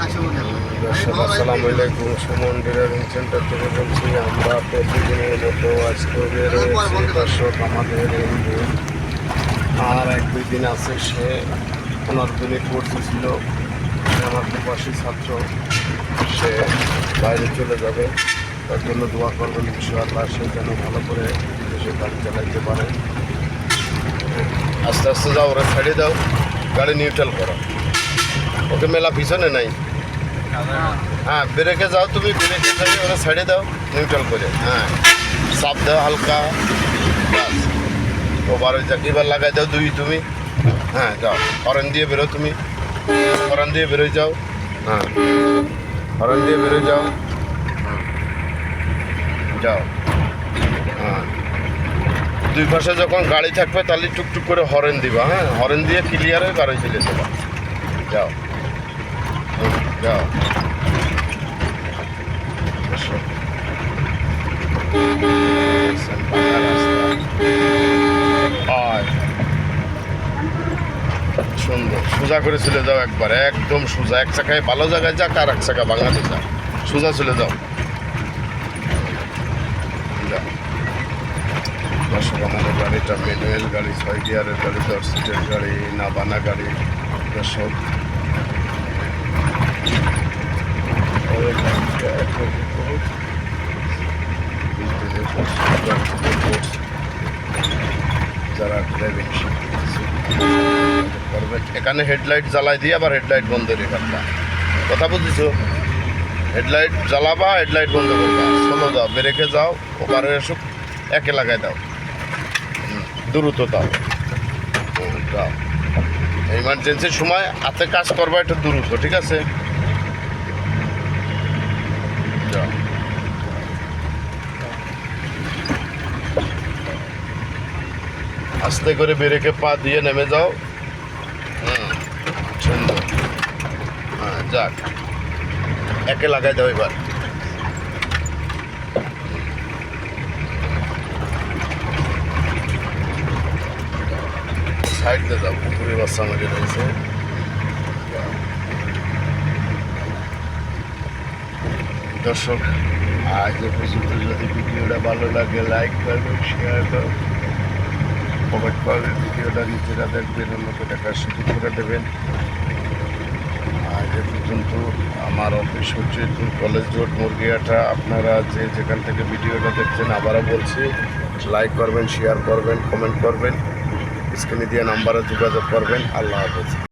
আসসালামু আলাইকুম। Suman driving centre থেকে বলছি। আমরা প্রতিদিনের মতো আজকে বের হয়েছি দর্শক। আমাদের এই বোন আর 1-2 দিন আছে, সে 15 দিনে কোর্সে ছিল। আমার প্রবাসী ছাত্র, সে বাইরে চলে যাবে, তার জন্য দোয়া করবেন ইনশাআল্লাহ। সে যেন ভালো করে বিদেশে গাড়ি চালাইতে পারে। আস্তে আস্তে যাও, ওরা ছেড়ে দাও, গাড়ি নিউট্রাল করো। ওকে মেলা পিছনে নাই। হ্যাঁ, ব্রেকে যাও, তুমি ব্রেকে যাই, ওরা ছেড়ে দাও নিউট্রাল করে। হ্যাঁ, চাপ দাও হালকা, বাস। ওবার ওই চাকিবার লাগাই দাও তুমি। হ্যাঁ, যাও, হরেন দিয়ে বেরো তুমি, হরেন দিয়ে বেরোয় যাও। হ্যাঁ, হরেন দিয়ে বেরোয় যাও। যাও। হ্যাঁ, দুই পাশে যখন গাড়ি থাকবে তাহলে টুকটুক করে হরেন দিবা। হ্যাঁ, হরেন দিয়ে ক্লিয়ারে গাড়ি চলে যাবা। যাও যাও। সুন্দর সোজা করে চলে যাও, একবার একদম সোজা। এক চাকায় ভালো জায়গায় যাক, আর এক চাকা বাংলাদেশ যাক, সোজা চলে যাও। দর্শক, আমাদের গাড়িটা ম্যানুয়াল গাড়ি, 6 গিয়ারের গাড়ি, 10 সিটের গাড়ি, নাবানা গাড়ি। দর্শক, যারা ড্রাইভিং করবে এখানে হেডলাইট জ্বালাই দিয়ে আবার হেডলাইট বন্ধ রেখাটা, কথা বুঝেছো? হেডলাইট জ্বালাবা, হেডলাইট বন্ধ করবা, স্লো দাও, ব্রেকে যাও, ওপারে এসো, একে লাগাই দাও, দ্রুত দাও। দাও, ইমার্জেন্সির সময় হাতে কাজ করবা, একটু দ্রুত, ঠিক আছে? যাও। আস্তে করে ব্রেকে পা দিয়ে নেমে যাও। সুন্দর। হ্যাঁ, যাক, একে লাগাই দাও এবার। সাইড দিয়ে যাও, পুকুরে বাচ্চা মেরে রয়েছে। দর্শক, আজ পর্যন্ত যদি ভিডিওটা ভালো লাগে লাইক করবেন, শেয়ার করবেন, কমেন্ট করবেন। ভিডিওটা নিজেরা দেখবেন, অন্যকে দেখার সুযোগ করে দেবেন। আজ পর্যন্ত আমার অফিস হচ্ছে কলেজ রোড, মুরগিয়াটা। আপনারা যে যেখান থেকে ভিডিওটা দেখছেন, আবারও বলছি, লাইক করবেন, শেয়ার করবেন, কমেন্ট করবেন, স্ক্রিনে দিয়ে নাম্বারে যোগাযোগ করবেন। আল্লাহ হাফেজ।